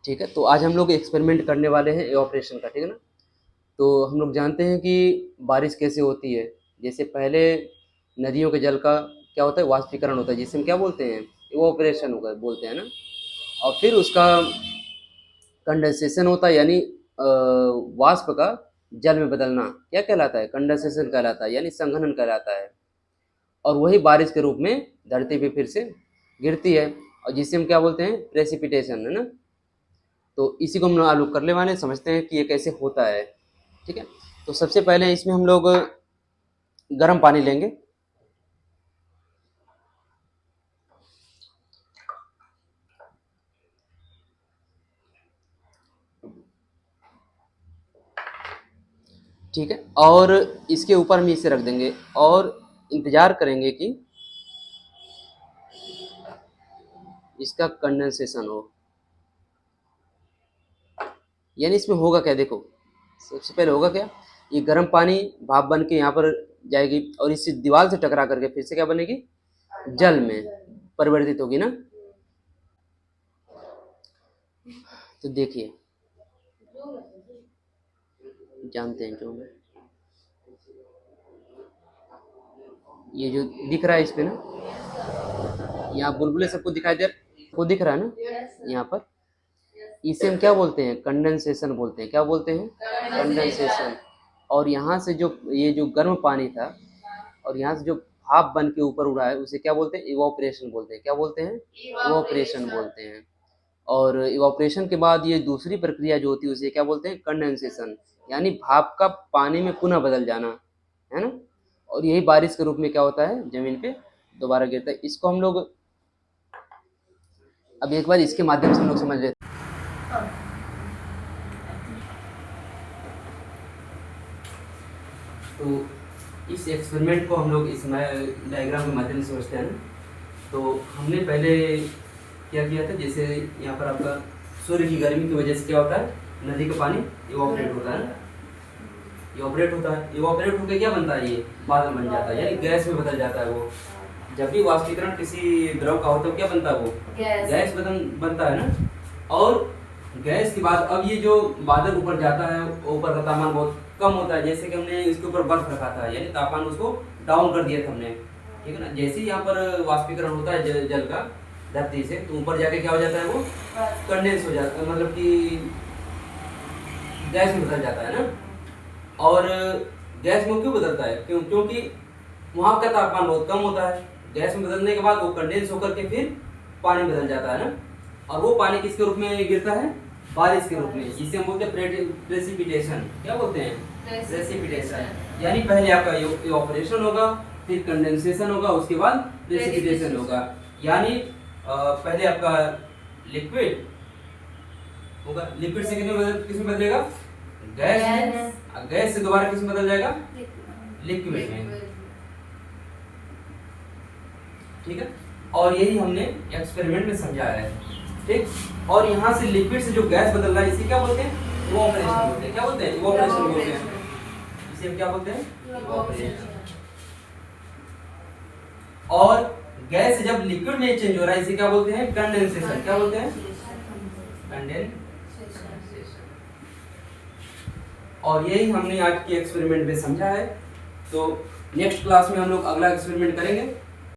ठीक है, तो आज हम लोग एक्सपेरिमेंट करने वाले हैं इवापोरेशन का, ठीक है ना। तो हम लोग जानते हैं कि बारिश कैसे होती है। जैसे पहले नदियों के जल का क्या होता है, वाष्पीकरण होता है, जिसे हम क्या बोलते हैं, इवापोरेशन होगा बोलते हैं ना। और फिर उसका कंडेंसेशन होता है, यानी वाष्प का जल में बदलना क्या कहलाता है, कंडेंसेशन कहलाता है, यानी संघनन कहलाता है। और वही बारिश के रूप में धरती पे फिर से गिरती है, और जिसे हम क्या बोलते हैं, प्रेसिपिटेशन, है ना। तो इसी को हम लोग आलोक करने वाले हैं, समझते हैं कि ये कैसे होता है। ठीक है, तो सबसे पहले इसमें हम लोग गर्म पानी लेंगे। ठीक है, और इसके ऊपर हम इसे रख देंगे और इंतजार करेंगे कि इसका कंडेंसेशन हो। यानी इसमें होगा क्या, देखो सबसे पहले होगा क्या, ये गर्म पानी भाप बन के यहाँ पर जाएगी और इससे दीवार से टकरा करके फिर से क्या बनेगी, जल में परिवर्तित होगी ना। तो देखिए, जानते हैं क्यों, ये जो दिख रहा है इस पे ना, यहाँ बुलबुले सबको दिखाई दे, को दिख रहा है ना यहाँ पर, इसे हम क्या बोलते हैं, कंडेंसेशन बोलते हैं। क्या बोलते हैं, कंडेंसेशन। और यहाँ से जो ये जो गर्म पानी था और यहाँ से जो भाप बन के ऊपर उड़ा है, उसे क्या बोलते हैं, इवापोरेशन बोलते हैं। क्या बोलते हैं, इवापोरेशन बोलते हैं। और इवापोरेशन के बाद ये दूसरी प्रक्रिया जो होती है उसे क्या बोलते हैं, कंडेंसेशन, यानी भाप का पानी में पुनः बदल जाना, है ना। और यही बारिश के रूप में क्या होता है, जमीन पे दोबारा गिरता है। इसको हम लोग अब एक बार इसके माध्यम से हम लोग समझ लेते हैं। तो इस एक्सपेरिमेंट को हम लोग इस डायग्राम के माध्यम से समझते हैं ना। तो हमने पहले क्या किया था, जैसे यहाँ पर आपका सूर्य की गर्मी की वजह से क्या होता है, नदी का पानी इवापोरेट होता है, इवापोरेट होता है। इवापोरेट होकर क्या बनता है, ये बादल बन जाता है, यानी गैस में बदल जाता है वो। जब भी वाष्पीकरण किसी द्रव का होता है क्या बनता है, वो गैस बनता है ना। और गैस के बाद अब ये जो बादल ऊपर जाता है, ऊपर का तापमान बहुत कम होता है। जैसे कि हमने इसके ऊपर बर्फ रखा था, यानी तापमान उसको डाउन कर दिया था हमने, ठीक है ना। जैसे ही यहाँ पर वाष्पीकरण होता है जल का धरती से, तो ऊपर जाके क्या हो जाता है, वो कंडेंस हो जाता है, मतलब कि गैस में बदल जाता है ना। और गैस में क्यों बदलता है, क्योंकि वहाँ का तापमान बहुत कम होता है। गैस में बदलने के बाद वो कंडेंस होकर के फिर पानी बदल जाता है ना। और वो पानी किसके रूप में गिरता है, बारिश के रूप में, जिसे हम बोलते हैं प्रेसिपिटेशन। क्या बोलते हैं, प्रेसिपिटेशन। यानी पहले आपका इवापोरेशन होगा, फिर कंडेंसेशन होगा, उसके बाद प्रेसिपिटेशन होगा। यानी पहले आपका लिक्विड होगा, लिक्विड से किसमें बदलेगा, गैस में, गैस से दोबारा किसमें बदल जाएगा, लिक्विड में, ठीक है। और यही हमने एक्सपेरिमेंट में समझाया है, ठीक। और यहाँ से लिक्विड से जो गैस बदल रहा है इसे क्या बोलते हैं, इवापोरेशन बोलते हैं। क्या बोलते हैं, इवापोरेशन बोलते हैं। इसे हम क्या बोलते हैं, इवापोरेशन। और गैस से जब लिक्विड में चेंज हो रहा है इसे क्या बोलते हैं, कंडेंसेशन। क्या बोलते हैं, कंडेंसेशन। और यही हमने आज के एक्सपेरिमेंट में समझा है। तो नेक्स्ट क्लास में हम लोग अगला एक्सपेरिमेंट करेंगे।